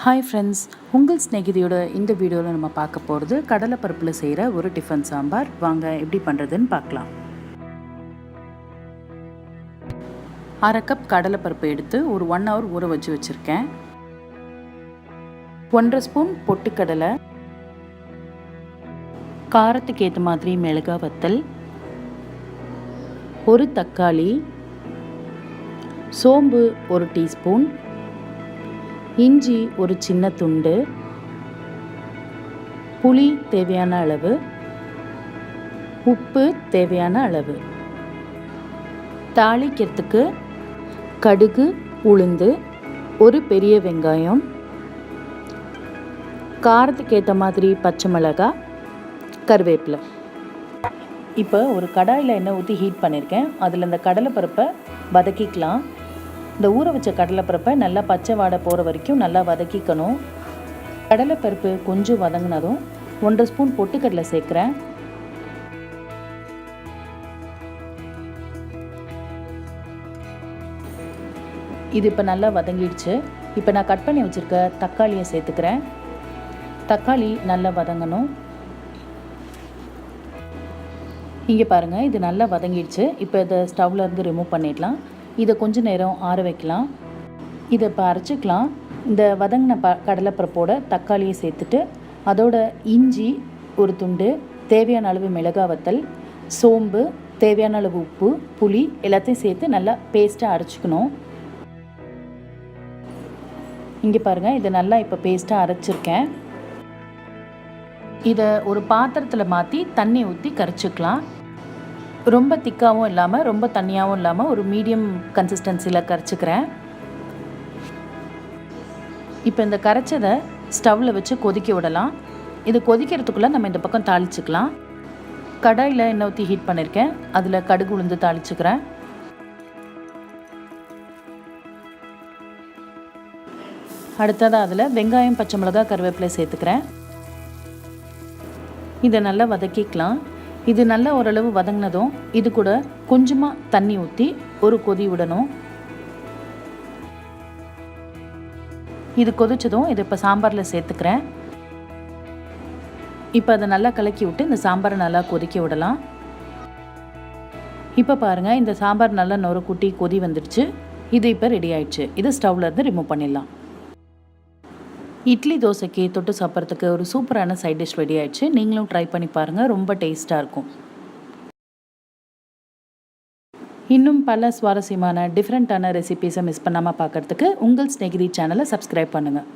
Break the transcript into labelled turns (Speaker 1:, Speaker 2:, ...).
Speaker 1: Hi friends, உங்கள் ஸ்நேகிதியோட இந்த வீடியோவில் நம்ம பார்க்க போகிறது கடலைப்பருப்பில் செய்கிற ஒரு டிஃபன் சாம்பார். வாங்க எப்படி பண்ணுறதுன்னு பார்க்கலாம். 1/2 கப் கடலைப்பருப்பு எடுத்து ஒரு 1 hour ஊற வச்சு வச்சுருக்கேன். 1/2 ஸ்பூன் பொட்டுக்கடலை, காரத்துக்கு ஏற்ற மாதிரி மிளகாய் வத்தல், ஒரு தக்காளி, சோம்பு 1 டீஸ்பூன், இஞ்சி ஒரு சின்ன துண்டு, புளி தேவையான அளவு, உப்பு தேவையான அளவு. தாளிக்கிறதுக்கு கடுகு, உளுந்து, ஒரு பெரிய வெங்காயம், காரத்துக்கு ஏற்ற மாதிரி பச்சை மிளகாய், கருவேப்பிலை. இப்போ ஒரு கடாயில் எண்ணெய் ஊற்றி ஹீட் பண்ணியிருக்கேன். அதில் இந்த கடலைப்பருப்பை வதக்கிக்கலாம். இந்த ஊற வச்ச கடலைப்பருப்பை நல்லா பச்சை வாடை போகிற வரைக்கும் நல்லா வதக்கிக்கணும். கடலைப்பருப்பு கொஞ்சம் வதங்கினதும் 1/2 ஸ்பூன் பொட்டுக்கடலை சேர்க்குறேன். இது இப்போ நல்லா வதங்கிடுச்சு. இப்போ நான் கட் பண்ணி வச்சுருக்க தக்காளியை சேர்த்துக்கிறேன். தக்காளி நல்லா வதங்கணும். இங்கே பாருங்கள், இது நல்லா வதங்கிடுச்சு. இப்போ இதை ஸ்டவ்வில் இருந்து ரிமூவ் பண்ணிடலாம். இதை கொஞ்சம் நேரம் ஆற வைக்கலாம். இதை இப்போ அரைச்சிக்கலாம். இந்த வதங்கின கடலைப்பருப்போட தக்காளியை சேர்த்துட்டு அதோட இஞ்சி ஒரு துண்டு, தேவையான அளவு மிளகாய் வத்தல், சோம்பு, தேவையான அளவு உப்பு, புளி எல்லாத்தையும் சேர்த்து நல்லா பேஸ்ட்டாக அரைச்சிக்கணும். இங்கே பாருங்கள், இதை நல்லா இப்போ பேஸ்ட்டாக அரைச்சிருக்கேன். இதை ஒரு பாத்திரத்தில் மாற்றி தண்ணி ஊற்றி கரைச்சிக்கலாம். ரொம்ப திக்காகவும் இல்லாமல் ரொம்ப தண்ணியாகவும் இல்லாமல் ஒரு மீடியம் கன்சிஸ்டன்சியில் கரைச்சிக்கிறேன். இப்போ இந்த கரைச்சதை ஸ்டவ்வில் வச்சு கொதிக்க விடலாம். இது கொதிக்கிறதுக்குள்ளே நம்ம இந்த பக்கம் தாளிச்சுக்கலாம். கடாயில் எண்ணெய் ஊற்றி ஹீட் பண்ணியிருக்கேன். அதில் கடுகு உளுந்து தாளிச்சுக்கிறேன். அடுத்ததாக அதில் வெங்காயம், பச்சை மிளகாய், கருவேப்பிலை சேர்த்துக்கிறேன். இதை நல்லா வதக்கிக்கலாம். இது நல்லா ஓரளவு வதங்கினதும் இது கூட கொஞ்சமாக தண்ணி ஊற்றி ஒரு கொதி விடணும். இது கொதிச்சதும் இதை இப்போ சாம்பாரில் சேர்த்துக்கிறேன். இப்போ அதை நல்லா கலக்கி விட்டு இந்த சாம்பாரை நல்லா கொதிக்க விடலாம். இப்போ பாருங்கள், இந்த சாம்பார் நல்லா நொறு கூட்டி கொதி வந்துடுச்சு. இது இப்போ ரெடி ஆயிடுச்சு. இது ஸ்டவ்வில் இருந்து ரிமூவ் பண்ணிடலாம். இட்லி, தோசைக்கு தொட்டு சாப்பிட்றதுக்கு ஒரு சூப்பரான சைட் டிஷ் ரெடி ஆயிடுச்சு. நீங்களும் ட்ரை பண்ணி பாருங்கள், ரொம்ப டேஸ்ட்டாக இருக்கும். இன்னும் பல சுவாரஸ்யமான டிஃப்ரெண்ட்டான ரெசிபீஸை மிஸ் பண்ணாமல் பார்க்குறதுக்கு உங்கள் ஸ்நேகிதி சேனலை சப்ஸ்கிரைப் பண்ணுங்கள்.